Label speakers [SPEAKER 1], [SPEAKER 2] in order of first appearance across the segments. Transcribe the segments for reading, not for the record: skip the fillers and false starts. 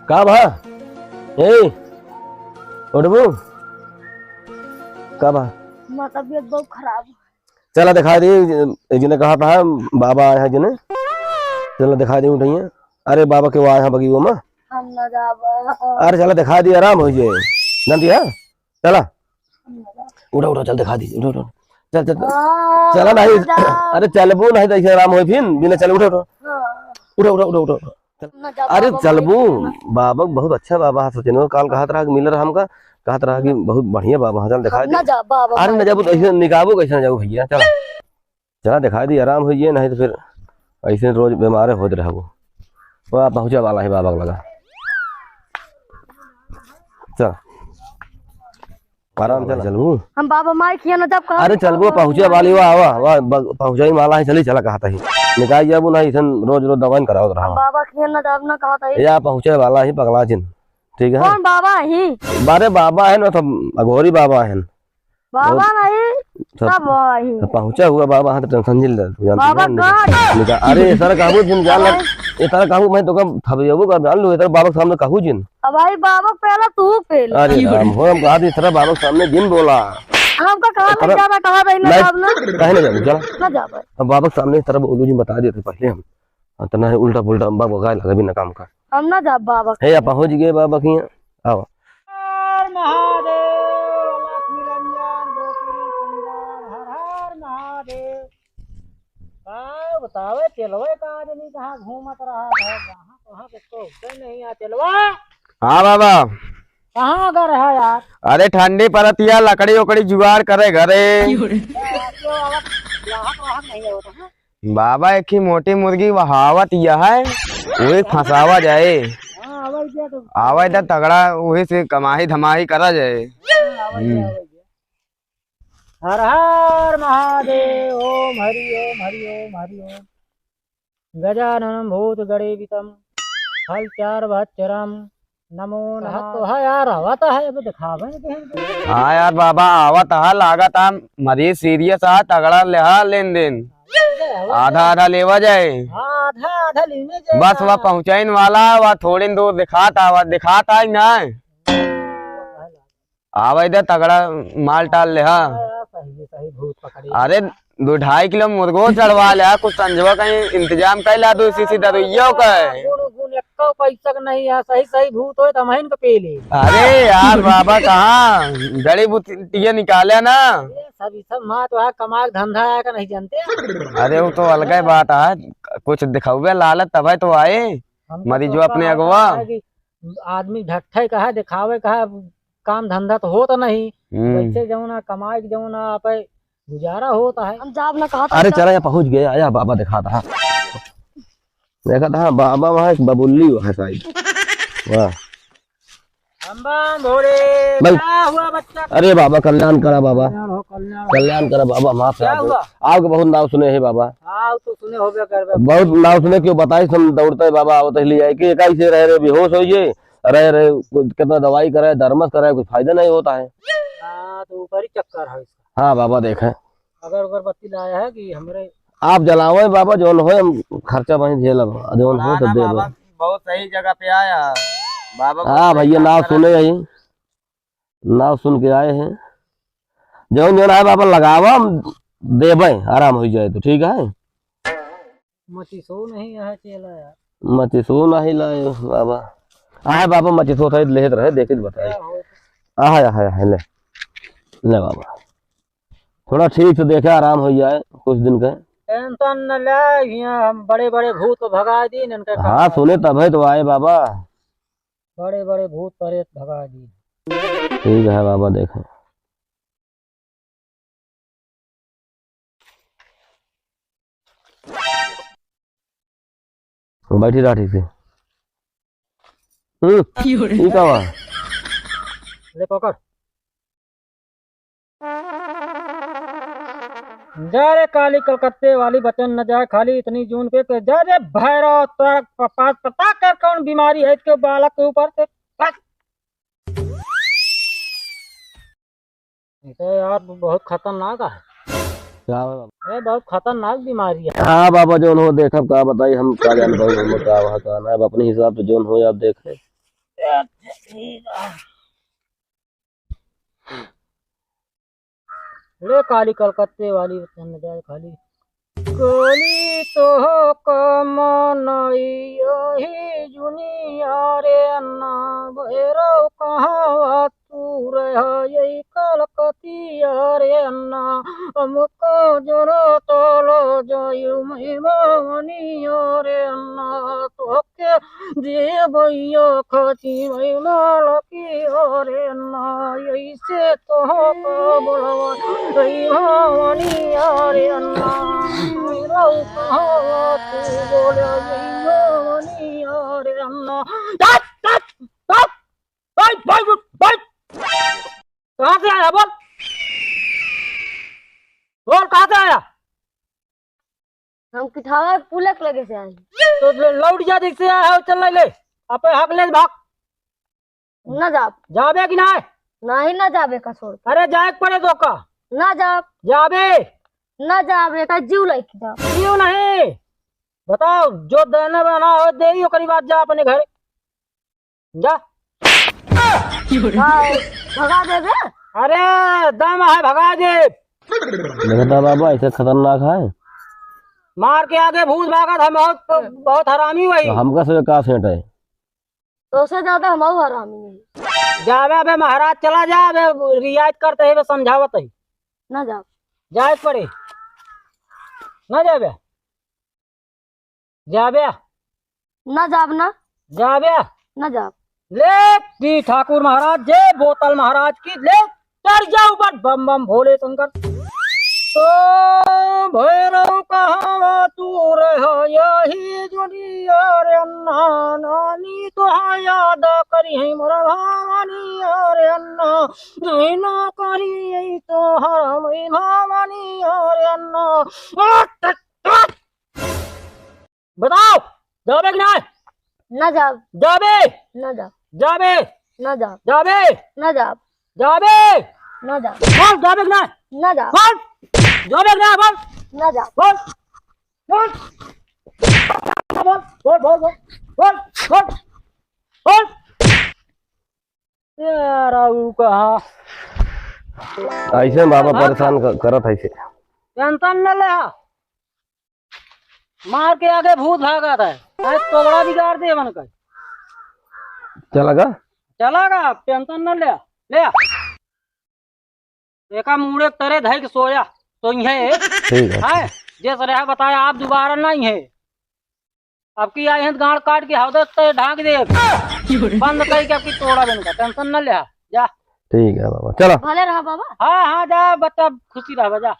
[SPEAKER 1] का भा ए उठबू का भा
[SPEAKER 2] तबीयत बहुत खराब है।
[SPEAKER 1] चला दिखा दी जिन्हें कहा था बाबा आए हैं जिन्हें चला दिखा दी उठाइए। अरे बाबा के वो आए हैं बगी में
[SPEAKER 2] हम न जाबा।
[SPEAKER 1] अरे चला दिखा दी आराम हो जाए नंदिया चला उठा उठा चल दिखा दी उठो उठो चल चल चला नहीं अरे चलबू नहीं तो ऐसे आराम हो फिर बिना चल उठो उठो उठो उठो उठो उठो अरे चलबू बाबा बहुत अच्छा बाबा है सोचने काल कहा था कि मिल रहा हमका कहा था कि बहुत बढ़िया बाबा चल दिखा दी। अरे न जाबू तो ऐसे निकाबू कैसे न जाबू भैया चला चला दिखा दी आराम हो जाए नहीं तो फिर ऐसे रोज बीमार होते रहो वह पहुंचा वाला है बाबा लगा चल आराम चल चलू
[SPEAKER 2] हम बाबा मार किया न जब
[SPEAKER 1] अरे चलबो पहुंचे वाली वो आवा पहुंचाई माला है चली चला कहा था ही निकाल जाबू ना इसन रोज रोज दवाई कराओ रहा
[SPEAKER 2] बाबा किया न जब न कहा था
[SPEAKER 1] या पहुंचे वाला ही पगला जिन ठीक है
[SPEAKER 2] कौन बाबा ही
[SPEAKER 1] बारे बाबा है ना तो अघोरी बाबा है
[SPEAKER 2] बाबा नहीं सब ही
[SPEAKER 1] पहुंचा हुआ बाबा हाथ टेंशन जिल
[SPEAKER 2] बाबा का
[SPEAKER 1] अरे सर कहू जिन जान ये तरह कहू मैं तो कब थबेबो का जान लो इधर बाबा सामने कहू जिन
[SPEAKER 2] अब भाई बाबा पहला तू पहले
[SPEAKER 1] अरे राम हो हम कहा इस तरह बाबा सामने जिन बोला
[SPEAKER 2] हमका कहा लग जाना कहा भाई न जाब ना
[SPEAKER 1] कहे ना जाबू चला
[SPEAKER 2] न जाब
[SPEAKER 1] अब बाबा सामने इस तरह बोलू जी बता देते पहले हम तना उल्टा पुल्टा बाबा गाय लगा बिना काम का
[SPEAKER 2] हम न जाब बाबा
[SPEAKER 1] है या पहुंच गए बाबा की आओ
[SPEAKER 3] बतावे चलवे कहाँ जनी कहाँ घूमत रहा है कहाँ कहाँ किसको नहीं आ चलवा।
[SPEAKER 4] हाँ बाबा
[SPEAKER 3] कहाँ घर है यार।
[SPEAKER 4] अरे ठंडी परतिया लकड़ी उकड़ी जुगाड़ करे घरे बाबा एक ही मोटी मुर्गी वहावत यह है वही फंसावा जाए आवा इधर तगड़ा वही से कमाही धमाही करा जाए।
[SPEAKER 3] हर हर महादेव ओम हरि ओम हरि ओम हरि ओम गजानन भूत गणेवितम फल चार भच्चरम नमो नमः। तो है यार आवत है अब दिखावे
[SPEAKER 4] हाँ यार बाबा आवत है लागत है मरीज सीरियस है तगड़ा लेहा लेन देन आधा आधा लेवा जाए
[SPEAKER 3] आधा आधा लेने जाए
[SPEAKER 4] बस वह पहुंचाइन वाला वह थोड़ी दूर दिखाता ही ना आवा इधर तगड़ा माल टाल ले हाँ
[SPEAKER 3] सही भूत पकड़ी।
[SPEAKER 4] अरे 2-2.5 किलो मुर्गो चढ़वा ले कुछ संजवा कहीं इंतजाम कर ला दो इसी सीधा रुइयो का
[SPEAKER 3] पैसा नहीं है सही सही भूत हो तो हम इनको पे ले।
[SPEAKER 4] अरे यार बाबा कहाँ जड़ी बूटियां निकाले ना
[SPEAKER 3] सब माँ तो है कमा धंधा है का नहीं जानते।
[SPEAKER 4] अरे वो तो अलग ही बात है कुछ दिखावे लालच तब तो आए मरीजो अपने अगवा
[SPEAKER 3] आदमी ढट्ठे का है दिखावे का है काम धंधा तो होता नहीं वैसे जमुना कमाई जमुना आप गुजारा होता है।
[SPEAKER 2] हम जाब न कहा
[SPEAKER 1] अरे चला या पहुंच गया आया बाबा देखा था बाबा वहाँ एक बबुल्ली है शायद वाह
[SPEAKER 3] क्या हुआ बच्चा।
[SPEAKER 1] अरे बाबा कल्याण करा बाबा
[SPEAKER 3] कल्याण
[SPEAKER 1] कल्याण करा बाबा माफ आपके बहुत नाम सुने हैं बाबा
[SPEAKER 3] तो सुने हो गया कर
[SPEAKER 1] बहुत नाम सुने क्यों बताई हम दौड़ते है बाबा आवत लिए कि एक से रह रहे बेहोश हो ये रहे रहे कितना दवाई कराए धर्मस कराए कुछ फायदा नहीं होता है।
[SPEAKER 3] तो ऊपर ही चक्कर है इसका।
[SPEAKER 1] हाँ बाबा देखे
[SPEAKER 3] अगर अगरबत्ती लाया है कि हमारे
[SPEAKER 1] आप जलाओ बाबा जो हो हम खर्चा वहीं झेल जो हो तो दे दो
[SPEAKER 4] बहुत सही जगह पे आया बाबा।
[SPEAKER 1] हाँ भैया नाव सुने यही नाव सुन के आए हैं जो जो है बाबा लगावा हम देवे आराम हो जाए तो ठीक है।
[SPEAKER 3] मचिसो नहीं है चला यार
[SPEAKER 1] मचिसो नहीं लाए बाबा आए बाबा मचिसो था लेत रहे देखे बताए आहा ले ले बाबा थोड़ा ठीक से देखे आराम हो जाए कुछ दिन का
[SPEAKER 3] टेंशन न ले हम बड़े बड़े भूत को भगा दी इनके।
[SPEAKER 1] हाँ सुने तब है तो आए बाबा
[SPEAKER 3] बड़े बड़े भूत प्रेत भगा दी।
[SPEAKER 1] ठीक है बाबा देखें बैठी रहा ठीक से ठीक है
[SPEAKER 3] ले पकड़ जा रे काली कलकत्ते वाली बचन न जाए खाली इतनी जून पे तो जा रे भैरव तेरा पास पता कर कौन बीमारी है इसके बालक के ऊपर से। तो यार बहुत खतरनाक है
[SPEAKER 1] क्या हुआ बाबा?
[SPEAKER 3] ये बहुत खतरनाक बीमारी है।
[SPEAKER 1] हाँ बाबा जोन हो देखब का बताई हम का जान भाई हम का वहाँ का ना अब अपने हिसाब से जोन हो आप देखे।
[SPEAKER 3] ले काली कलकत्ते वाली जाए खाली गोली तो कमनई जुनिया रे अन्ना भैरव कहाँ तू रह यही कलकतिया रे अन्ना हमको जरो तोलो जायु महिमानिया रे अन्ना तो के जे भैया खची महिमा की रे अन्ना यही से तो बोलवा महिमानिया रे अन्ना कहाँ से आया बोल बोल कहाँ से आया
[SPEAKER 2] हम किठावा पुलक लगे से आए
[SPEAKER 3] तो लौट जा देख से आया चल ले अपे हक ले भाग
[SPEAKER 2] ना जाब
[SPEAKER 3] जाबे कि ना
[SPEAKER 2] नहीं ना जाबे का छोड़
[SPEAKER 3] अरे जाए पड़े तो का
[SPEAKER 2] ना जाब
[SPEAKER 3] जाबे
[SPEAKER 2] ना जाबे का जीव लाइक जाब
[SPEAKER 3] क्यों नहीं बताओ जो देने बना हो दे ही करी बात जा अपने घर जा
[SPEAKER 2] भगा देबे
[SPEAKER 3] अरे दम है भगा दे
[SPEAKER 1] देखता बाबा ऐसे खतरनाक है
[SPEAKER 3] मार के आगे भूत भागत है बहुत हरामी वही
[SPEAKER 1] तो हमका से का सेट है
[SPEAKER 2] तो से ज्यादा हम हरामी नहीं
[SPEAKER 3] जावे बे महाराज चला जा बे रियायत करते है समझावत है
[SPEAKER 2] ना जाब
[SPEAKER 3] जाए पड़े ना जाबे जाबे
[SPEAKER 2] ना जाब ना
[SPEAKER 3] जाबे
[SPEAKER 2] ना जाब
[SPEAKER 3] ले दी ठाकुर महाराज जय बोतल महाराज की ले चढ़ जाओ ऊपर बम बम भोले शंकर तो भैरव कहाँ तू रह यही दुनिया रे अन्ना नानी तो याद करी है मोरा भावानी रे अन्ना नहीं ना करी यही तो हर मई भावानी रे अन्ना बताओ जाबे कि ना
[SPEAKER 2] ना जाब
[SPEAKER 3] जाबे
[SPEAKER 2] ना जाब
[SPEAKER 3] जाबे
[SPEAKER 2] ना जाब
[SPEAKER 3] जाबे
[SPEAKER 2] ना जाब
[SPEAKER 3] जाबे
[SPEAKER 2] ना जाब
[SPEAKER 3] बोल जाबे कि ना
[SPEAKER 2] ना जाब
[SPEAKER 3] बोल जाबे कि ना बोल
[SPEAKER 2] ना जाब
[SPEAKER 3] बोल बोल बोल बोल बोल बोल बोल बोल यार वो कहा
[SPEAKER 1] ऐसे बाबा परेशान करत है से
[SPEAKER 3] टेंशन न ले मार के आगे भूत भागा था तोबड़ा बिगाड़ दे मन का
[SPEAKER 1] चलेगा
[SPEAKER 3] चलागा टेंशन न ले ले एका मुड़े तरे धई के सोया तो ये
[SPEAKER 1] ठीक है
[SPEAKER 3] जैसे रहा बताया आप दोबारा नहीं है अब की आई है गाड़ काट के हवदत तो ढाक दे बंद कर के आपकी तोड़ा बन का टेंशन न ले जा
[SPEAKER 1] ठीक है बाबा चलो
[SPEAKER 2] भले रहा बाबा
[SPEAKER 3] हाँ हाँ जा बच्चा खुशी रहा जा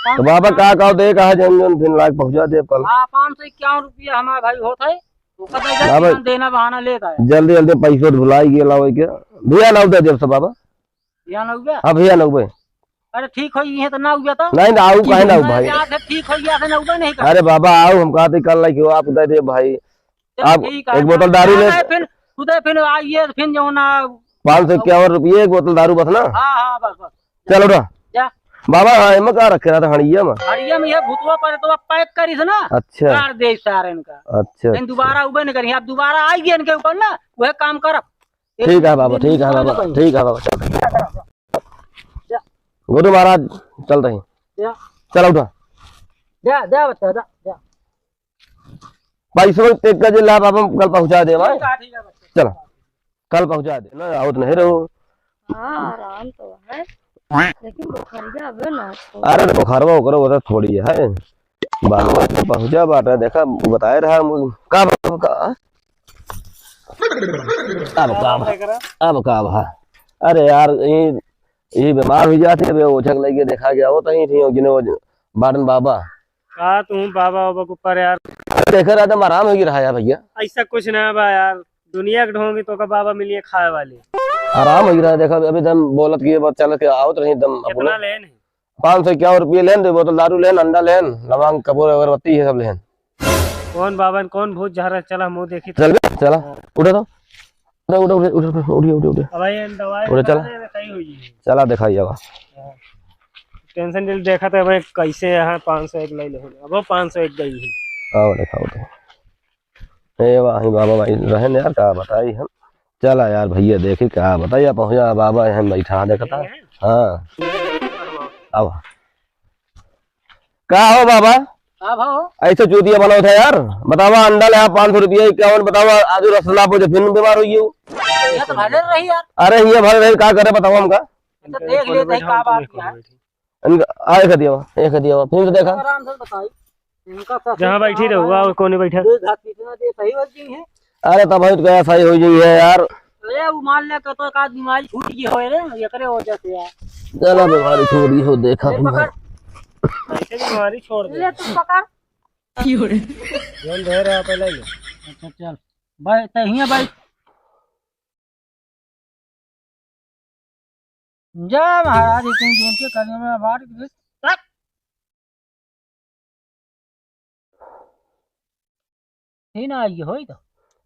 [SPEAKER 1] तो बाबा का दे कहा जन जन 3 लाख पहुंचा दे कल
[SPEAKER 3] हाँ 551 रुपया हमारा भाई होता है वो
[SPEAKER 1] बाबा
[SPEAKER 3] देना बहाना लेता है
[SPEAKER 1] जल्दी जल्दी पैसों भुलाई गया लाओ के भैया ना दे जब से बाबा
[SPEAKER 3] यहाँ न गया
[SPEAKER 1] हाँ भैया ना उबे
[SPEAKER 3] अरे ठीक हो ये तो ना हुआ तो
[SPEAKER 1] नहीं ना आऊ काहे ना भाई
[SPEAKER 3] ठीक हो गया ना हुआ नहीं कर
[SPEAKER 1] अरे बाबा आओ हम कहते कल नहीं क्यों आप दे दे भाई आप
[SPEAKER 3] ठीक है
[SPEAKER 1] एक बोतल दारू ले
[SPEAKER 3] फिर खुदे फिर आइए फिर जो ना
[SPEAKER 1] 551 रुपये एक बोतल दारू बस ना
[SPEAKER 3] हाँ हाँ बस बस
[SPEAKER 1] चलो ना
[SPEAKER 3] जा
[SPEAKER 1] बाबा हाँ मैं कहा रखे रहा था हड़िया में
[SPEAKER 3] हड़िया में ये भूतवा पर तो पैक करी ना
[SPEAKER 1] अच्छा
[SPEAKER 3] कार दे सारे इनका
[SPEAKER 1] अच्छा
[SPEAKER 3] लेकिन दोबारा उबे नहीं करी आप दोबारा आइए इनके ऊपर ना वह काम कर
[SPEAKER 1] ठीक है बाबा ठीक है बाबा ठीक है बाबा गुरु महाराज चल रहे चलो उठा
[SPEAKER 3] जा जा बच्चा जा जा
[SPEAKER 1] पैसों टेक का जिला बाबा कल पहुंचा दे भाई
[SPEAKER 3] ठीक है बच्चा
[SPEAKER 1] चलो कल पहुंचा दे ना आओ नहीं रहो
[SPEAKER 2] हाँ आराम तो है लेकिन बुखारिया अब ना
[SPEAKER 1] अरे बुखारवा करो वो तो थोड़ी है बाबा पहुंचा बाटा देखा बताए रहा अब का अरे यार ये बीमार हो जाते है ओछक लगे देखा गया वो तो ही थी जिन्हें बाटन बाबा
[SPEAKER 5] हाँ तुम बाबा बाबा के ऊपर यार
[SPEAKER 1] देख रहा था आराम हो रहा है भैया
[SPEAKER 5] ऐसा कुछ ना बा यार दुनिया के ढोंगी तो का बाबा मिलिए खाए वाले
[SPEAKER 1] आराम हो रहा है देखा अभी दम बोलत की बात चल के आओ तो नहीं दम
[SPEAKER 5] कितना लेन है
[SPEAKER 1] 551 रुपये लेन 2 बोतल दारू लेन अंडा लेन लवंग कपूर अगरबत्ती है सब लेन
[SPEAKER 5] कौन बाबा कौन भूत झारा चला मुंह देखी
[SPEAKER 1] चल चला उठे तो उठे उठे उठे उठे उठे उठे
[SPEAKER 5] अब ये दवाई
[SPEAKER 1] उठे चला
[SPEAKER 5] सही हुई है
[SPEAKER 1] चला दिखाई जावा
[SPEAKER 5] टेंशन दिल देखा था मैं कैसे यहाँ 501 ले लो अब 501 गई है।
[SPEAKER 1] आओ दिखाओ तो ए वाही बाबा भाई रहन यार क्या बताई हम चला यार भैया देखी क्या बताइए पहुंचा बाबा यहाँ बैठा देखता हाँ अब क्या हो बाबा
[SPEAKER 3] हाँ भाव
[SPEAKER 1] ऐसे चूतिया बनाओ था यार बतावा अंडा ले 500 रुपया क्या बतावा आज रसला पूछे फिर बीमार हुई
[SPEAKER 3] ये तो भले रही यार।
[SPEAKER 1] अरे ये भर रहे क्या करे बताओ हमका
[SPEAKER 3] तो देख लेते हैं क्या बात क्या है।
[SPEAKER 1] एक दिया फिर तो देखा
[SPEAKER 3] आराम से बताई इनका सब
[SPEAKER 5] जहाँ बैठी रहुआ और कोने बैठा
[SPEAKER 3] दो घाट कितना दे सही हो गई है।
[SPEAKER 1] अरे तब भाई तो सही हो गई है यार
[SPEAKER 3] अरे वो मान ले तो एक आध बीमारी छूट गई होए रे ये करे वजह से यार।
[SPEAKER 1] चला बीमारी छोड़ी हो देखा
[SPEAKER 3] ले पकड़
[SPEAKER 5] ऐसे बीमारी छोड़ दे
[SPEAKER 3] ले तू पकड़
[SPEAKER 5] जोन दे रहा पहले ले
[SPEAKER 3] अच्छा चल भाई तहिया भाई जा महाराज इतने जोन के करने में बात तक ही ना आई होई तो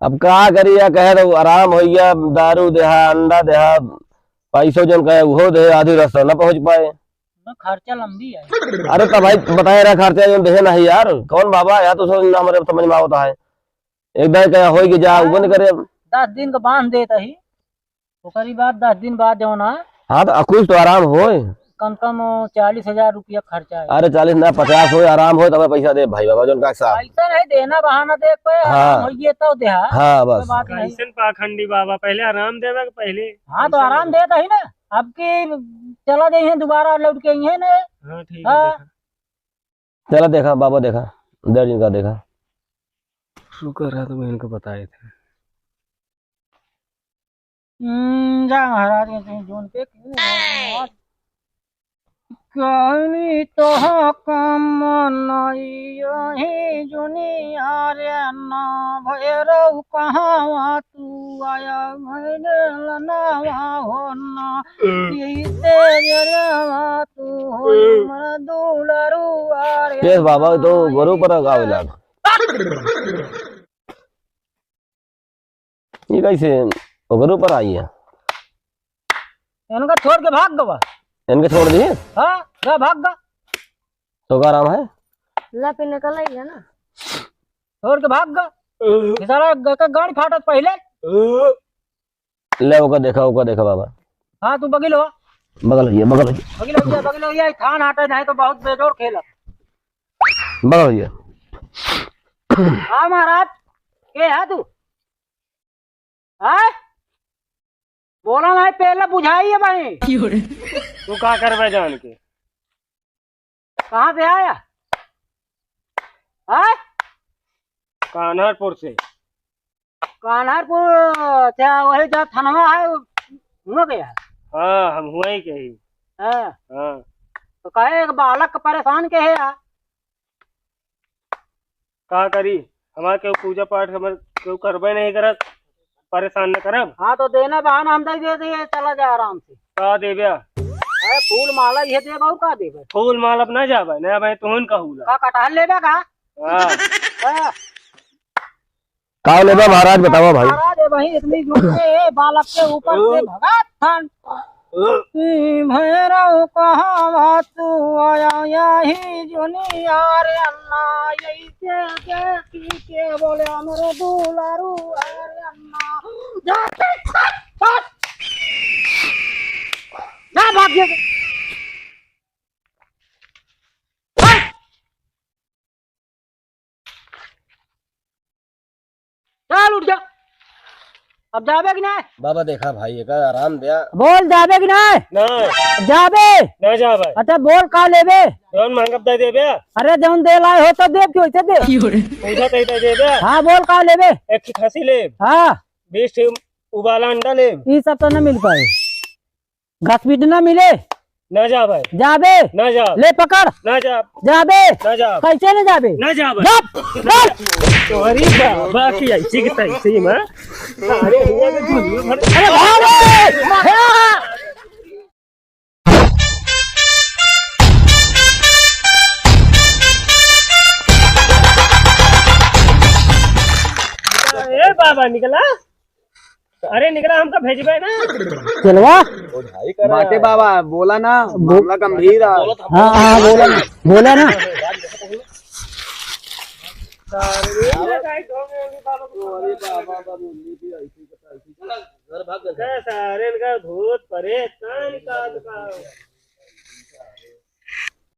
[SPEAKER 1] अब क्या करिए कहे तो आराम हो गया दारू देहा अंडा देहा पैसों जन कहे वो दे आधी रास्ता न पहुंच पाए
[SPEAKER 3] ना खर्चा लंबी है।
[SPEAKER 1] अरे तब भाई बताए रहा खर्चा जो देहे नहीं यार कौन बाबा या तो सब हमारे समझ में आता है एकदम क्या हो जा वो नहीं करे
[SPEAKER 3] 10 दिन का बांध देता ही तो करीब 10 दिन बाद जो ना
[SPEAKER 1] हाँ तो कुछ तो आराम हो
[SPEAKER 3] कम कम 40,000 रुपया खर्चा है।
[SPEAKER 1] अरे 40 ना 50 हो आराम हो तब पैसा दे भाई बाबा जोन का साहब
[SPEAKER 3] पैसा नहीं देना बहाना देख पे
[SPEAKER 1] हाँ।
[SPEAKER 3] ये तो देहा
[SPEAKER 1] हाँ बस
[SPEAKER 3] बात नहीं।
[SPEAKER 5] कैसन पाखंडी बाबा पहले आराम देवे के पहले
[SPEAKER 3] हाँ तो आराम देता ही ना अब की चला गई है दोबारा लौट के आई है ना।
[SPEAKER 5] हाँ ठीक है
[SPEAKER 3] हाँ।
[SPEAKER 5] देखा।
[SPEAKER 1] चला देखा बाबा देखा 10 दिन का देखा
[SPEAKER 5] शुक्र है तो मैं इनको बताए थे
[SPEAKER 3] जा महाराज के जोन पे कहनी तो कम नहीं जुनिया रे ना भैरव कहाँ तू आया मैंने लनावा हो ना तू हो दुलरू आरे
[SPEAKER 1] केस बाबा तो गुरु पर गावेला ये कैसे वो गुरु पर आई है
[SPEAKER 3] इनका छोड़ के भाग गवा
[SPEAKER 1] इनके छोड़ दिए
[SPEAKER 3] हाँ जा भाग गा
[SPEAKER 1] तो का आराम है
[SPEAKER 2] ला पे निकल आई है ना
[SPEAKER 3] छोड़ के भाग गा सारा गाड़ी फाटत पहले
[SPEAKER 1] ले ओका देखा बाबा
[SPEAKER 3] हाँ तू बगिल हो
[SPEAKER 1] बगल होइए
[SPEAKER 3] बगिल हो गया थान हटे नहीं तो बहुत बेजोर खेला
[SPEAKER 1] बगल होइए
[SPEAKER 3] हाँ महाराज के है तू हाँ बोला नहीं पहले बुझाइए भाई
[SPEAKER 5] तू क्या करवा जान के
[SPEAKER 3] कहाँ से आया हाँ
[SPEAKER 5] कान्हारपुर से
[SPEAKER 3] कान्हारपुर क्या वही जहाँ थनवा है हो गया
[SPEAKER 5] हाँ हम हुआ ही कही
[SPEAKER 3] हाँ
[SPEAKER 5] हाँ
[SPEAKER 3] तो कहे एक बालक परेशान के है यार
[SPEAKER 5] का करी हमारे केहू पूजा पाठ हमारे केहू करबे नहीं करत परेशान न करब
[SPEAKER 3] हाँ तो देना बहाना हम दे दिए चला जाए आराम से
[SPEAKER 5] का देव्या
[SPEAKER 3] अरे फूल माला ये दे बहु का देवे
[SPEAKER 5] फूल माल अपना जाबे न भाई तुहन कहूला
[SPEAKER 3] का कटहल लेबे का
[SPEAKER 5] हाँ
[SPEAKER 3] हाँ।
[SPEAKER 1] का लेबा महाराज बताओ भाई
[SPEAKER 3] महाराज वही इतनी जुटे बालक के ऊपर से भगत थान भैरव कहाँ तू आया यही जुनिया रे अन्ना यही से देखी के बोले मेरे दुलारू अरे अन्ना जा भाग गया चल उठ जा अब जाबे कि नहीं
[SPEAKER 1] बाबा देखा भाई का आराम दिया
[SPEAKER 3] बोल जाबे कि नहीं
[SPEAKER 5] न
[SPEAKER 3] जाबे
[SPEAKER 5] न जाबे
[SPEAKER 3] अच्छा बोल का लेबे
[SPEAKER 5] जौन मांगब दे देबे
[SPEAKER 3] अरे जौन दे लाए हो तो दे क्यों से दे
[SPEAKER 5] पूछा तई दे देबे
[SPEAKER 3] हाँ बोल का लेबे
[SPEAKER 5] एक की खसी ले
[SPEAKER 3] हाँ
[SPEAKER 5] 20 उबाला अंडा ले
[SPEAKER 3] ये सब तो न मिल पाए घास पीट न मिले
[SPEAKER 5] न जाबे
[SPEAKER 3] जाबे
[SPEAKER 5] न जा
[SPEAKER 3] ले पकड़
[SPEAKER 5] न जा
[SPEAKER 3] जाबे
[SPEAKER 5] न जा
[SPEAKER 3] कैसे न जाबे
[SPEAKER 5] न जाबे
[SPEAKER 3] जब
[SPEAKER 5] तोहरी बाकी ऐसी की तैसी में अरे भैया के दुनिया भर
[SPEAKER 3] अरे भागे
[SPEAKER 5] ए बाबा निकला अरे निकला हमका भेजबे ना।
[SPEAKER 3] चलवा।
[SPEAKER 4] बाटे बाबा बोला ना मामला गंभीर है।
[SPEAKER 3] हाँ हाँ बोला ना, बोला ना।
[SPEAKER 5] सारे इनका भूत परेशान का